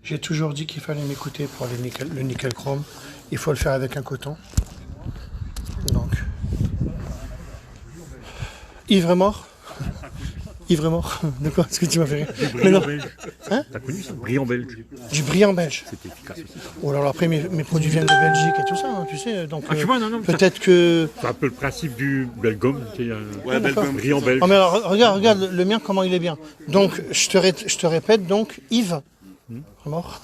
J'ai toujours dit qu'il fallait m'écouter pour le nickel chrome. Il faut le faire avec un coton. Donc, ivre mort. Ivre mort. De quoi? Est-ce que tu m'as fait rire? Du brillant belge. Hein? T'as connu ça? Brillant belge. Du brillant belge. C'était efficace aussi. Oh, alors après, mes produits viennent de Belgique et tout ça, hein, tu sais. Donc, Tu vois, non, peut-être que. c'est un peu le principe du Belgum. Ouais, Belgium. Brillant belge. Oh, mais alors, regarde le mien, comment il est bien. Donc, je te répète, donc, Yves. Mort.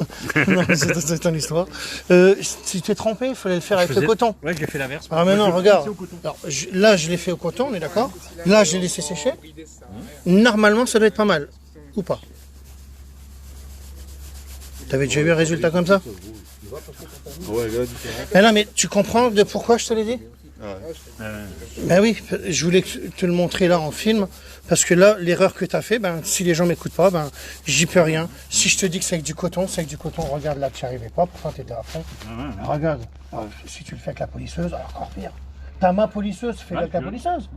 Non, c'est ton histoire. Si tu t'es trompé, il fallait le faire avec le coton. Ouais, j'ai fait l'inverse. Alors maintenant, regarde. Alors, là, je l'ai fait au coton, on est d'accord? Là, je l'ai laissé sécher. Normalement, ça doit être pas mal. Ou pas? T'avais déjà eu un résultat comme ça? Ouais, là, différent. Mais non, mais tu comprends de pourquoi je te l'ai dit? Ben oui, je voulais te le montrer là en film, parce que là, l'erreur que tu as fait, ben, si les gens m'écoutent pas, ben, j'y peux rien. Si je te dis que c'est avec du coton, c'est avec du coton. Regarde là, tu n'y arrivais pas, pourtant tu étais à fond. Regarde, alors, si tu le fais avec la polisseuse, alors encore pire. Ta main polisseuse, fais-le avec la polisseuse.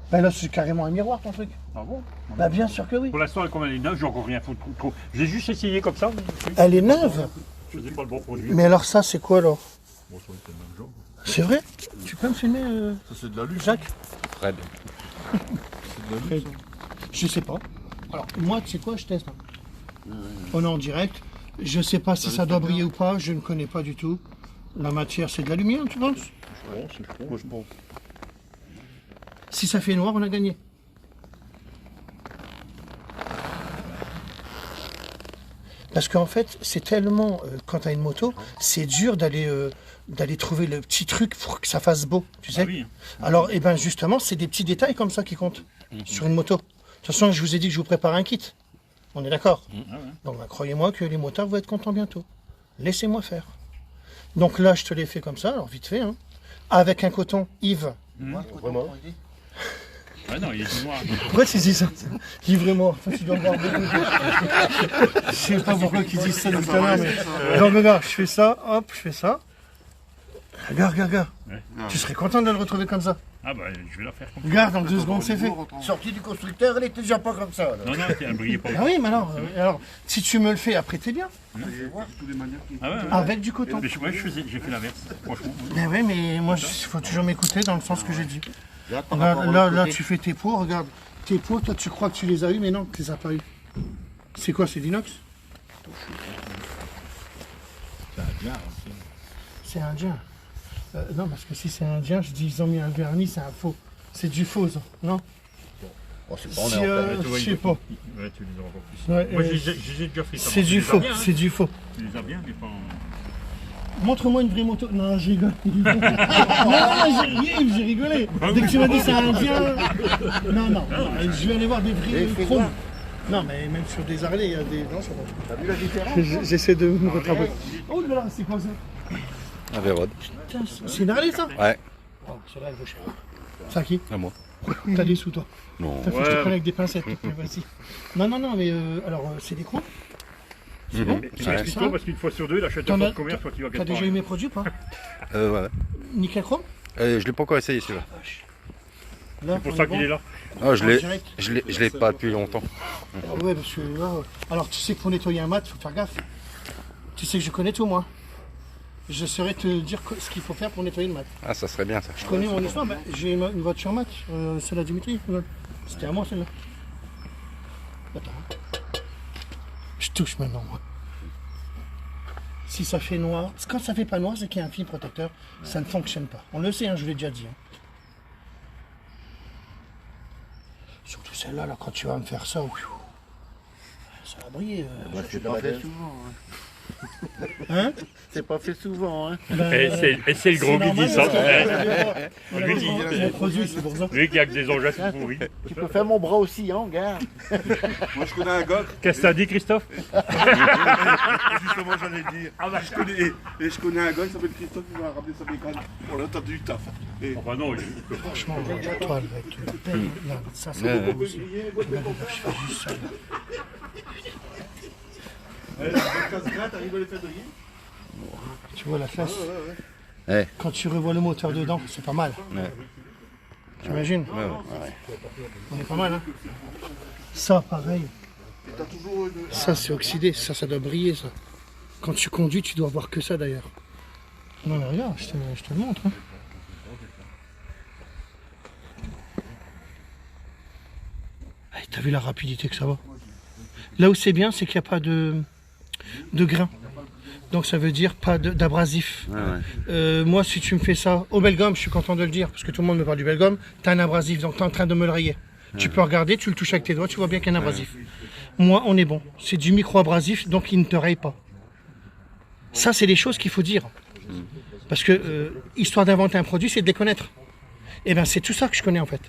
Ben là, c'est carrément un miroir ton truc. Ah bon? Ben bien sûr que oui. Pour l'instant, comme elle est neuve, j'ai encore rien fait trop. J'ai juste essayé comme ça. Elle est neuve. Je faisais pas le bon produit. Mais alors ça, c'est quoi alors? Bon, ça, c'est le même genre. C'est vrai? Tu peux me filmer, Ça, c'est de la luxe. Jacques? Fred. Je sais pas. Alors, moi, tu sais quoi, je teste. On est en direct. Je sais pas si ça doit briller ou pas, je ne connais pas du tout. La matière, c'est de l'aluminium, tu penses? Moi, je pense. Si ça fait noir, on a gagné. Parce qu'en fait, c'est tellement, quand tu as une moto, c'est dur d'aller trouver le petit truc pour que ça fasse beau, tu sais. Ah oui. Alors, eh ben justement, c'est des petits détails comme ça qui comptent sur une moto. De toute façon, je vous ai dit que je vous prépare un kit. On est d'accord? Donc, bah, croyez-moi que les motards vont être contents bientôt. Laissez-moi faire. Donc là, je te l'ai fait comme ça, alors vite fait, hein. Avec un coton Yves. Vraiment. Ah non, il est noir. Pourquoi tu dis ça? Livrez-moi. Enfin, tu dois voir beaucoup de... Je sais pas pourquoi ils disent ça tout à l'heure, mais... Non, regarde, je fais ça, hop, je fais ça. Regarde. Ouais. Tu serais content de le retrouver comme ça. Ah bah, je vais la faire comme ça. Regarde, en 2 secondes, c'est fait. Sorti du constructeur, elle était déjà pas comme ça. Là. Non, elle brillait pas. Ah oui, mais alors, si tu me le fais après, t'es bien. Ah ouais. Avec du coton. Mais j'ai fait l'inverse, franchement. Mais oui, mais moi, il faut toujours m'écouter dans le sens que j'ai dit. Là, tu fais tes pots, regarde. Tes pots, toi, tu crois que tu les as eu, mais non, tu les as pas eu. C'est quoi, c'est d'inox? C'est indien. Non, parce que si c'est indien, je dis ils ont mis un vernis, c'est un faux. C'est du faux, ça, non? Bon, c'est Si, je sais pas. Ouais, tu les as encore plus. Ouais, Moi, j'ai déjà fait ça. c'est du faux, c'est du faux. Tu les as bien, mais pas en... Montre-moi une vraie moto. Non, je rigole. Non, j'ai rigolé. Dès que tu m'as dit c'est indien. Non, je vais aller voir des vrais chromes. Non, mais même sur des Harley, il y a des. Non, ça va. T'as vu la différence? J'essaie de me rattraper. Oh là là, c'est quoi ça? Un Vérode. Putain, c'est une Harley ça? Ouais. Oh, celle-là, elle vaut cher. C'est à qui? À moi. T'as des sous toi? Non. Faut que je te prenne avec des pincettes. Vas-y. Non, mais alors, c'est des crocs? C'est bon? Tu m'expliques pas parce qu'une fois sur deux, il achète un fort commerce, soit tu vas T'as déjà eu mes produits ou pas? Ouais. Nickel chrome? Je l'ai pas encore essayé celui-là. Là, C'est pour ça qu'il est là. Ah, je direct. l'ai pas depuis longtemps. Ouais, parce que là. Alors, tu sais que pour nettoyer un mat, il faut faire gaffe. Tu sais que je connais tout, moi. Je saurais te dire ce qu'il faut faire pour nettoyer le mat. Ah, ça serait bien ça. Je connais mon histoire. J'ai une voiture mat, celle-là Dimitri. C'était à moi, celle-là. Attends. Je touche maintenant, moi. Si ça fait noir, quand ça fait pas noir, c'est qu'il y a un film protecteur. Ça ne fonctionne pas. On le sait, hein, je vous l'ai déjà dit. Hein. Surtout celle-là, là, quand tu vas me faire ça, ça va briller. C'est pas fait souvent. Hein? C'est pas fait souvent. Hein. Et c'est le gros qui dit ça. Lui qui Mon produit, c'est pour ça. Lui qui a que des engins tout pourris. Tu peux faire mon bras aussi, hein, regarde. Moi je connais un gars. Qu'est-ce que t'as dit, Christophe? Justement j'allais dire. Ah bah, Je connais un gars qui s'appelle Christophe qui m'a ramené sa bécane. On a entendu du taf. oh bah non, Franchement, la toile va être belle. Là, ça, c'est beau aussi. Regarde, je fais juste ça. Là. Tu vois la classe? Ouais. Quand tu revois le moteur dedans, c'est pas mal. Ouais. T'imagines? Ouais. On est pas mal, hein? Ça, pareil. Ça, c'est oxydé. Ça doit briller, ça. Quand tu conduis, tu dois voir que ça d'ailleurs. Non mais regarde, je te le montre. Hein. Hey, t'as vu la rapidité que ça va? Là où c'est bien, c'est qu'il n'y a pas de grains. Donc ça veut dire pas d'abrasif. Moi, si tu me fais ça au Belgum, je suis content de le dire, parce que tout le monde me parle du Belgum, t'as un abrasif, donc t'es en train de me le rayer. Tu peux regarder, tu le touches avec tes doigts, tu vois bien qu'il y a un abrasif. Moi, on est bon. C'est du micro-abrasif, donc il ne te raye pas. Ça, c'est des choses qu'il faut dire. Parce que, histoire d'inventer un produit, c'est de les connaître. Et bien, c'est tout ça que je connais, en fait.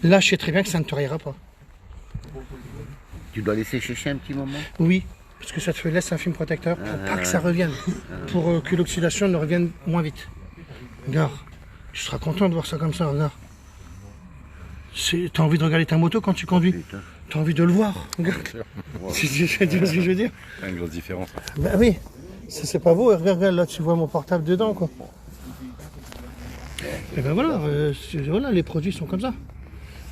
Là, je sais très bien que ça ne te rayera pas. Tu dois laisser sécher un petit moment? Oui, parce que ça te laisse un film protecteur pour pas que ça revienne. Pour que l'oxydation ne revienne moins vite. Regarde, tu seras content de voir ça comme ça, regarde. T'as envie de regarder ta moto quand tu conduis. T'as envie de le voir. Regarde. Tu vois ce que je veux dire? Une grosse différence. Bah oui, ça c'est pas beau. Regarde, là tu vois mon portable dedans quoi. Et ben voilà, voilà, les produits sont comme ça.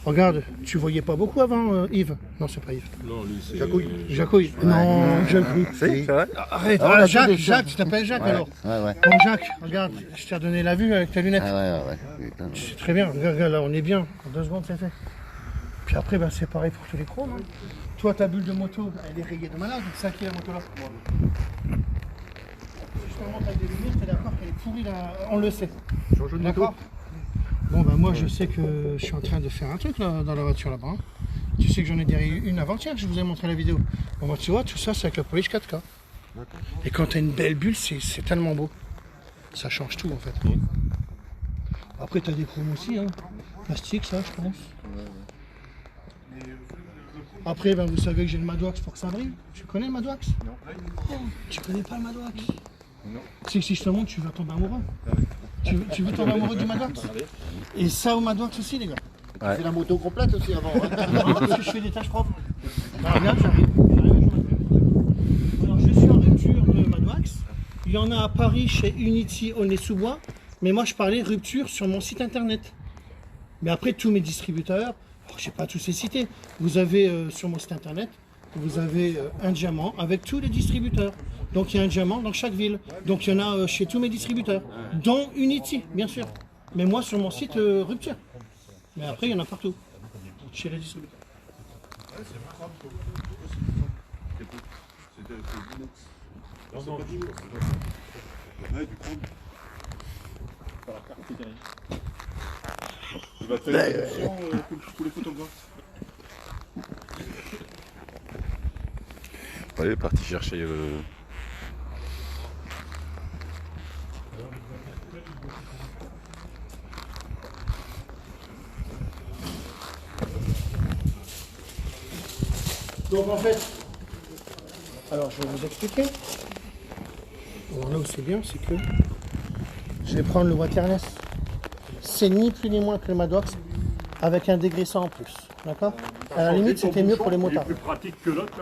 Regarde, tu voyais pas beaucoup avant Yves? Non, c'est pas Yves. Non, lui, c'est. Jacouille. Non, Jacouille. C'est vrai? Arrête, Jacques, tu t'appelles Jacques alors? Ouais. Bon Jacques, regarde, je t'ai redonné la vue avec ta lunette. Ouais. Putain. Tu sais très bien, regarde là, on est bien. En 2 secondes, c'est fait. Puis après, ben, c'est pareil pour tous les chromes. Hein. Toi, ta bulle de moto, elle est rayée de malade. C'est à qui la moto là? Justement, t'as des lunettes, t'es d'accord qu'elle est pourrie là, on le sait. D'accord? Bon, ben moi, je sais que je suis en train de faire un truc là, dans la voiture là-bas. Hein. Tu sais que j'en ai derrière une avant-hier, je vous ai montré la vidéo. Bon, ben, tu vois, tout ça, c'est avec la polish 4K. Et quand t'as une belle bulle, c'est tellement beau. Ça change tout en fait. Après, t'as des chromes aussi, hein. Plastique, ça, je pense. Après, ben, vous savez que j'ai le Madwax pour que ça brille. Tu connais le Madwax? Non. Oh, tu connais pas le Madwax? Non. C'est que si je te montre, tu vas tomber amoureux. Tu veux tomber amoureux du Madwax? Et ça au Madwax aussi, les gars. Tu fais la moto complète aussi avant. Non, parce que je fais des tâches propres. Alors, regarde, j'arrive, je m'appelle. Alors, je suis en rupture de Madwax. Il y en a à Paris chez Unity Aulnay-sous-Bois. Mais moi, je parlais rupture sur mon site internet. Mais après, tous mes distributeurs, je n'ai pas tous les cités. Vous avez sur mon site internet, vous avez un diamant avec tous les distributeurs. Donc il y a un diamant dans chaque ville. Donc il y en a chez tous mes distributeurs, dont Unity, bien sûr. Mais moi, sur mon site, rupture. Mais après, il y en a partout, chez les distributeurs. Ouais, du chrome. Il va te faire une option pour les photographes. Il est parti chercher Donc en fait, alors je vais vous expliquer. Alors là où c'est bien, c'est que je vais prendre le Waterless. C'est ni plus ni moins que le Madwax avec un dégraissant en plus. D'accord? À la limite, c'était mieux pour les motards. plus pratique que l'autre.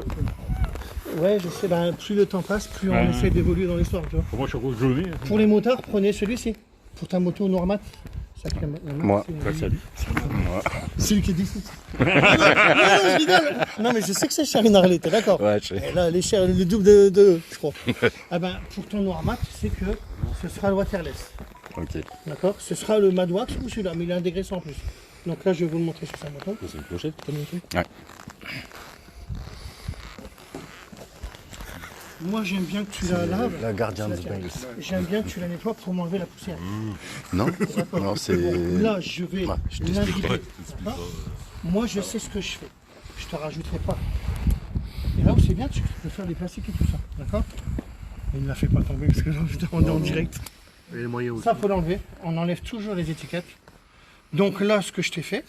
Ouais, je sais, ben, plus le temps passe, plus on essaie d'évoluer dans l'histoire. Tu vois. Pour moi, je suis encore jaune. Pour les motards, prenez celui-ci. Pour ta moto Normat. Moi, salut. Celui qui est d'ici. Non, je rigole. Non, mais je sais que c'est cher une Harley, t'es d'accord? Ouais, je sais. Là, elle est chère, le double de je crois. Ah ben, pour ton Normat, c'est que ce sera le Waterless. Ok. D'accord? Ce sera le Madwax ou celui-là, mais il a un dégraissant en plus. Donc là, je vais vous le montrer sur sa moto. C'est une clochette. T'as montré? Ouais. Moi, j'aime bien que tu la laves. La Guardian Bengals. J'aime bien que tu la nettoies pour m'enlever la poussière. Non, D'accord. non, c'est. Là, je vais je l'indiquer. D'accord? Moi, je sais ce que je fais. Je te rajouterai pas. Et là où c'est bien, tu peux faire des plastiques et tout ça. D'accord? Il ne la fait pas tomber parce que on est en direct. Ça, faut l'enlever. On enlève toujours les étiquettes. Donc là, ce que je t'ai fait,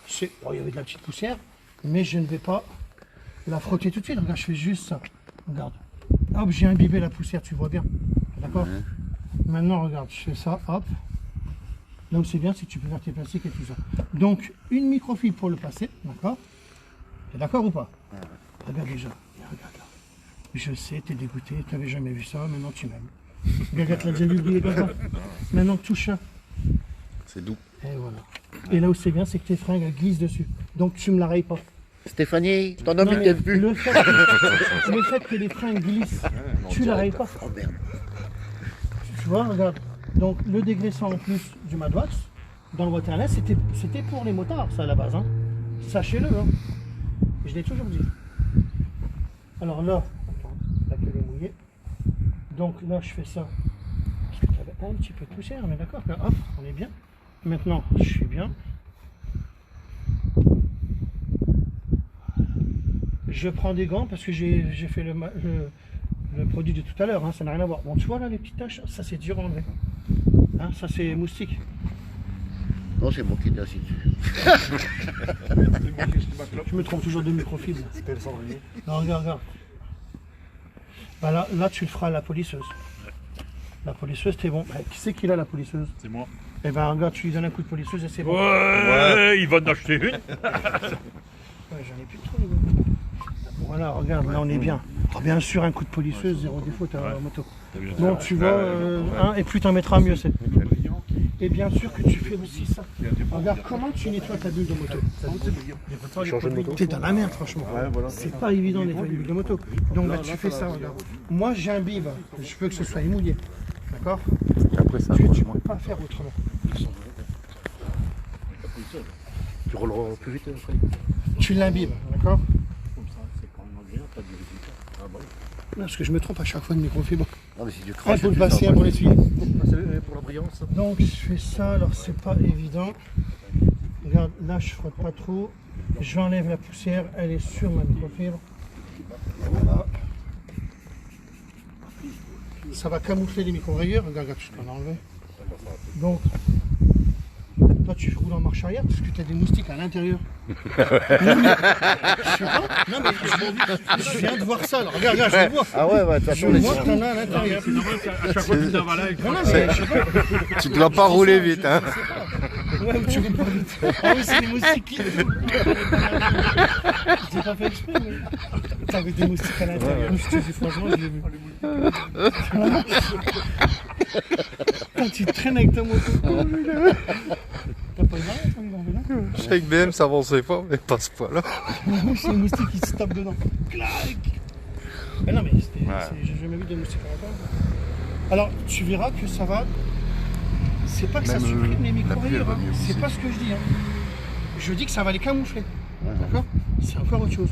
c'est. Oh, il y avait de la petite poussière, mais je ne vais pas la frotter tout de suite. Regarde, je fais juste ça. Regarde. Hop, j'ai imbibé la poussière, tu vois bien. D'accord? Maintenant, regarde, je fais ça, hop. Là où c'est bien, c'est que tu peux faire tes plastiques et tout ça. Donc, une microfibre pour le passer, d'accord? T'es d'accord ou pas? Regarde déjà, regarde là. Je sais, t'es dégoûté, t'avais jamais vu ça, maintenant tu m'aimes. Regarde, l'a déjà oublié comme ça. Maintenant, touche ça. C'est doux. Et voilà. Et là où c'est bien, c'est que tes fringues elles glissent dessus. Donc, tu me la rayes pas. Stéphanie, ton homme, il t'aime plus. Le fait que les freins glissent, tu l'arrives pas. Oh merde. Tu vois, regarde. Donc le dégraissant en plus du Madwax, dans le waterless, c'était pour les motards, ça à la base. Hein. Sachez-le. Hein. Je l'ai toujours dit. Alors là, la gueule est mouillée. Donc là, je fais ça. Parce que tu avais un petit peu de poussière, mais d'accord. Là, hop, on est bien. Maintenant, je suis bien. Je prends des gants parce que j'ai fait le produit de tout à l'heure, hein, ça n'a rien à voir. Bon, tu vois là les petites taches, ça c'est dur à enlever. Hein, ça c'est moustique. Non, c'est moi qui t'ai assis dessus. Je me trompe toujours de microfibre. Non, regarde. Bah là, tu le feras à la polisseuse. La polisseuse, t'es bon. Bah, qui c'est qui a la polisseuse? C'est moi. Eh ben regarde, tu lui donnes un coup de polisseuse et c'est bon. Ouais, il va en acheter une. Ouais, j'en ai plus trop les gars. Voilà, regarde, là on est bien. Alors, bien sûr, un coup de polisseuse, zéro défaut, t'as la moto. Donc tu vois, et plus t'en mettras, mieux c'est. Et bien sûr que tu fais aussi ça. Regarde comment tu nettoies ta bulle de moto. T'es dans la merde, franchement. C'est pas évident de nettoyer une bulle de moto. Donc là, tu fais ça, regarde. Moi, j'ai un bib, je veux que ce soit mouillé. D'accord? Tu peux pas faire autrement. Tu rouleras plus vite après. Tu l'imbibes, d'accord? Non, parce que je me trompe à chaque fois de microfibre. Non, mais si tu Un craches, pour le tu passer, sors un pour pas. l'essuyer. Pour la brillance. Donc je fais ça, alors c'est pas évident. Regarde, là je frotte pas trop. J'enlève la poussière, elle est sur ma microfibre. Voilà. Ça va camoufler les micro-rayures. Regarde, je peux l'enlever. Donc, toi tu roules en marche arrière parce que tu as des moustiques à l'intérieur. Non mais, je sais pas. Non mais je viens de voir ça. Alors, regarde, je le vois. Ah ouais, de toute Je façon, vois que t'en as à l'intérieur. À chaque fois que tu t'en vas là, Non, mais je sais pas. Tu dois pas rouler vite, hein. Ouais, ou tu roules pas vite. Ah oui, c'est des moustiques qui... J'ai pas fait exprès, mais... T'avais des moustiques à l'intérieur. Je te dis franchement, je l'ai vu. Quand tu traînes avec ta moto. T'as pas une arrête, on est dans le Chez BM, ça avançait pas, mais passe pas là. c'est les moustiques qui se tapent dedans. Clac. Mais non, mais j'ai jamais vu de moustiques à l'intérieur. Alors, tu verras que ça va... C'est pas que ça supprime les micro-rayures, hein. C'est pas ce que je dis. Hein. Je dis que ça va les camoufler. D'accord? C'est encore autre chose.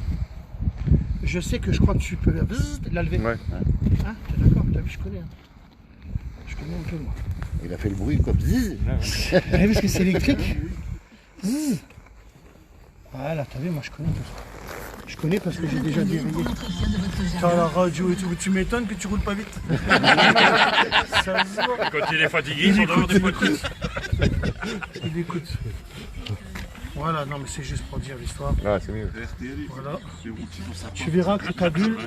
Je sais que je crois que tu peux la lever. Ouais. Hein? T'es d'accord? T'as vu, je connais. Hein. Je connais un peu, moi. Il a fait le bruit comme zzz. Ouais, parce que c'est électrique. Voilà, t'as vu, moi je connais tout ça. Je connais parce que j'ai déjà déraillé. T'as la radio et tout, tu m'étonnes que tu roules pas vite. Ça se voit. quand il est fatigué, il s'endort des poitrines. Il écoute. Voilà, non mais c'est juste pour dire l'histoire. Ah, c'est mieux. Voilà. Tu verras que ta bulle,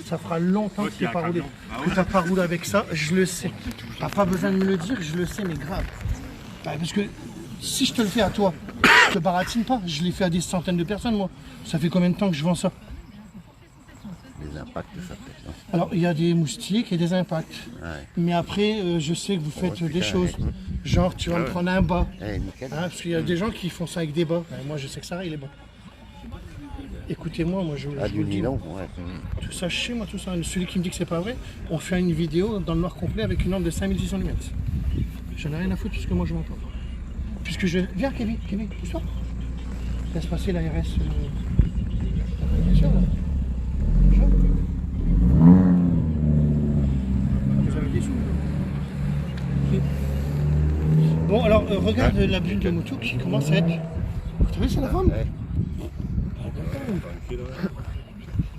ça fera longtemps que tu n'as pas roulé. Que tu n'as pas roulé avec ça, je le sais. Tu n'as pas besoin de me le dire, je le sais, mais grave. Bah, parce que si je te le fais à toi, je te baratine pas. Je l'ai fait à des centaines de personnes, moi. Ça fait combien de temps que je vends ça? Les impacts, ça peut-être. Alors, il y a des moustiques et des impacts. Ouais. Mais après, je sais que vous faites des choses. Genre, tu vas me prendre un bas. Eh, nickel. Hein, parce qu'il y a des gens qui font ça avec des bas. Moi, je sais que ça arrive, les bas. Écoutez-moi, moi, je À vous le dis. 2000 ans, ouais. Tout ça chez moi, tout ça. Celui qui me dit que c'est pas vrai, on fait une vidéo dans le noir complet avec une lampe de 5600 lumens. J'en ai rien à foutre puisque moi je m'entends. Puisque je... Viens Kevin, pousse-toi. Laisse passer l'ARS. Bien sûr, là. Bonjour. Vous avez des sous. Ok. Bon alors, regarde la bulle de moto qui commence à être... T'as vu, c'est la femme? Ouais.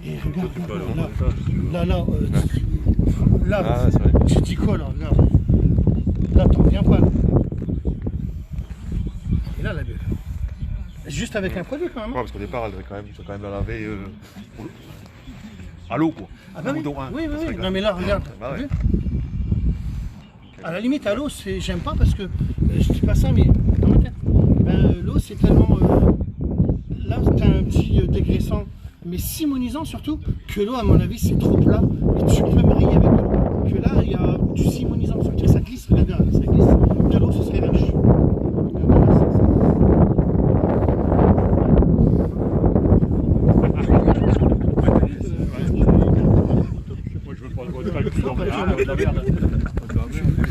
Et regarde, là, Ah, c'est vrai. tu dis quoi là? Regarde. Là, t'en reviens pas. Là. Et là, la bulle. Juste avec un produit quand même. Ouais, parce qu'au départ, elle devait quand même la laver à l'eau, quoi. Ah bah Un oui, bouton, hein. oui, Ça serait oui. grave. Non mais là, regarde. Bah T'as ouais. vu? À la limite, à l'eau, j'aime pas parce que, je dis pas ça, mais dans ma tête, l'eau c'est tellement, là t'as un petit dégraissant, mais simonisant surtout, que l'eau à mon avis c'est trop plat, et tu peux me rayer avec de l'eau, que là il y a du simonisant, ça veut dire que ça glisse, regarde, ça glisse, de l'eau ce serait vache.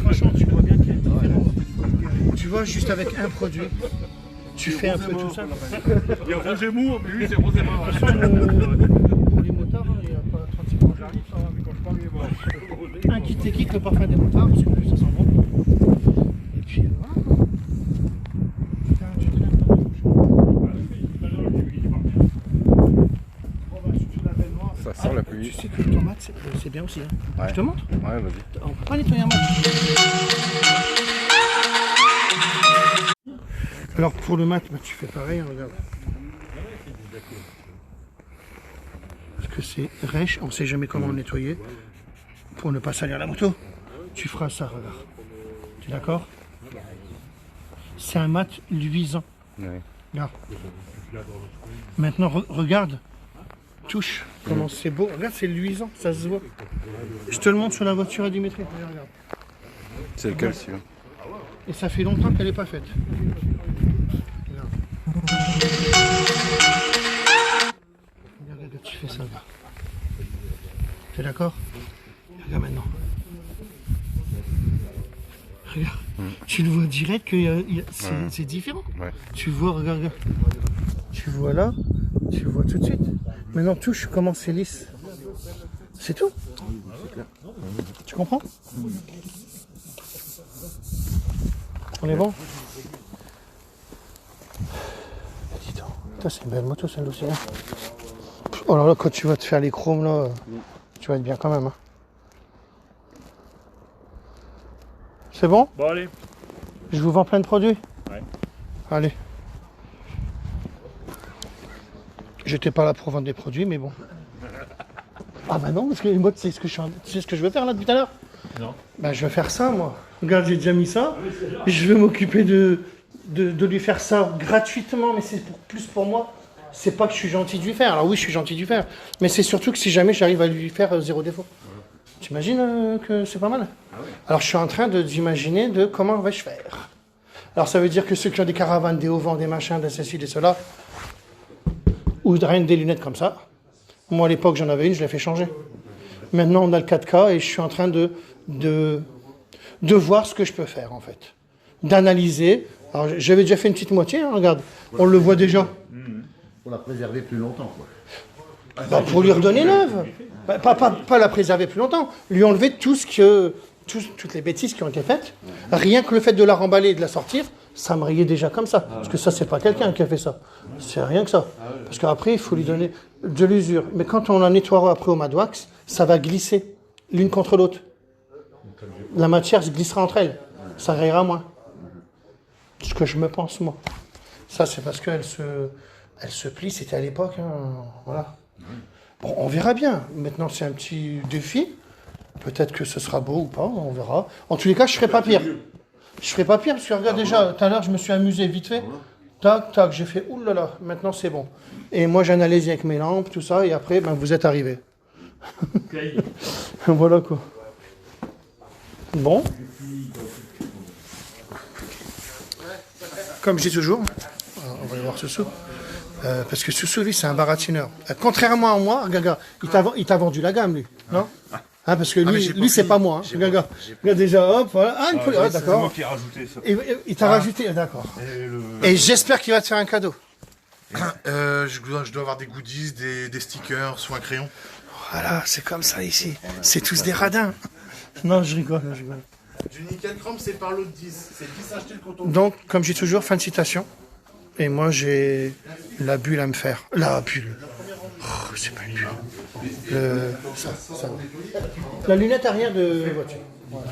Franchement, tu vois bien qu'il y a une différence. Tu vois, juste avec un produit, tu fais un peu tout ça. Il y a Roger Moore, mais lui c'est Roger Moore. Pour les motards, hein, il n'y a pas 36 ans. J'arrive, ça va, mais quand je parle, il va. Un qui t'équipe le parfum des motards, parce que plus ça sent bon. Et puis voilà. Putain, tu te lèves dans la bouche. Bon, bah, si tu la belle noire. Ça sent la pluie. Tu sais que le tomate, c'est bien aussi. Hein. Ouais. Je te montre. Ouais, vas-y. On peut pas nettoyer un mat. Alors pour le mat, bah, tu fais pareil, hein, regarde. Parce que c'est rêche, on ne sait jamais comment le nettoyer. Pour ne pas salir la moto. Tu feras ça, regarde. Tu es d'accord? C'est un mat luisant. Ouais. Regarde. Maintenant, regarde. Touche. Comment c'est beau. Regarde, c'est luisant, ça se voit. Je te le montre sur la voiture à Dimitri. Regarde. C'est lequel celui-là? Et ça fait longtemps qu'elle n'est pas faite. Regarde. Regarde, tu fais ça là. T'es d'accord? Regarde maintenant. Regarde. Tu le vois direct que c'est différent. Ouais. Tu vois, regarde. Tu vois là, tu vois tout de suite. Maintenant touche comment c'est lisse. C'est tout. Tu comprends? On est bon? Dis donc, c'est une belle moto celle-là aussi. Hein. Oh là là, quand tu vas te faire les chromes là, tu vas être bien quand même. Hein. C'est bon? Bon, allez. Je vous vends plein de produits? Ouais. Allez. J'étais pas là pour vendre des produits, mais bon. Ah bah non, parce que moi, tu sais ce que je veux faire là depuis tout à l'heure? Non. Bah je vais faire ça moi. Regarde, j'ai déjà mis ça. Je vais m'occuper de lui faire ça gratuitement, mais c'est plus pour moi. C'est pas que je suis gentil de lui faire. Alors oui, je suis gentil de lui faire. Mais c'est surtout que si jamais j'arrive à lui faire zéro défaut. T'imagines que c'est pas mal? Alors je suis en train d'imaginer de comment vais-je faire. Alors ça veut dire que ceux qui ont des caravanes, des auvents, des machins, des ceci, des cela, ou rien que des lunettes comme ça. Moi à l'époque j'en avais une, je l'ai fait changer. Maintenant on a le 4K et je suis en train de voir ce que je peux faire en fait. D'analyser. Alors j'avais déjà fait une petite moitié, hein, regarde. On le voit déjà. Pour la préserver plus longtemps, quoi. Bah, pour lui redonner neuve. Bah, pas la préserver plus longtemps. Lui enlever toutes les bêtises qui ont été faites. Rien que le fait de la remballer et de la sortir, ça me rayait déjà comme ça. Parce que ça, c'est pas quelqu'un qui a fait ça. C'est rien que ça. Parce qu'après, il faut lui donner de l'usure. Mais quand on la nettoiera après au Madwax, ça va glisser l'une contre l'autre. La matière se glissera entre elles. Ça rayera moins. Ce que je me pense, moi. Ça, c'est parce qu'elle se plie. C'était à l'époque. Hein, voilà. Bon, on verra bien. Maintenant, c'est un petit défi. Peut-être que ce sera beau ou pas, on verra. En tous les cas, je ne ferai pas pire. Je ne ferai pas pire parce que regarde déjà, tout à l'heure, je me suis amusé vite fait. Tac, tac, j'ai fait oulala, maintenant c'est bon. Et moi, j'analyse avec mes lampes, tout ça, et après, ben, vous êtes arrivés. Voilà quoi. Bon. Comme je dis toujours, on va aller voir Soussou. Parce que Soussou, lui, c'est un baratineur. Contrairement à moi, Gaga, il t'a vendu la gamme, lui, non? Hein, parce que lui c'est pas moi. Hein. Regarde, déjà, hop, voilà. Ah, d'accord. C'est moi qui ai rajouté ça. Et il t'a rajouté, d'accord. Et j'espère qu'il va te faire un cadeau. Je dois avoir des goodies, des stickers, soit un crayon. Voilà, c'est comme ça ici. C'est tous des radins. Non, je rigole. Du nickel chrome, c'est par l'autre 10. C'est 10 acheter le coton. Donc, comme j'ai toujours, fin de citation. Et moi, j'ai la bulle à me faire. La bulle. Oh, c'est pas une bulle. Ça. La lunette arrière de voiture. Voilà.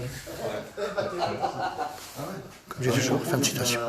Comme j'ai toujours, fin de citation.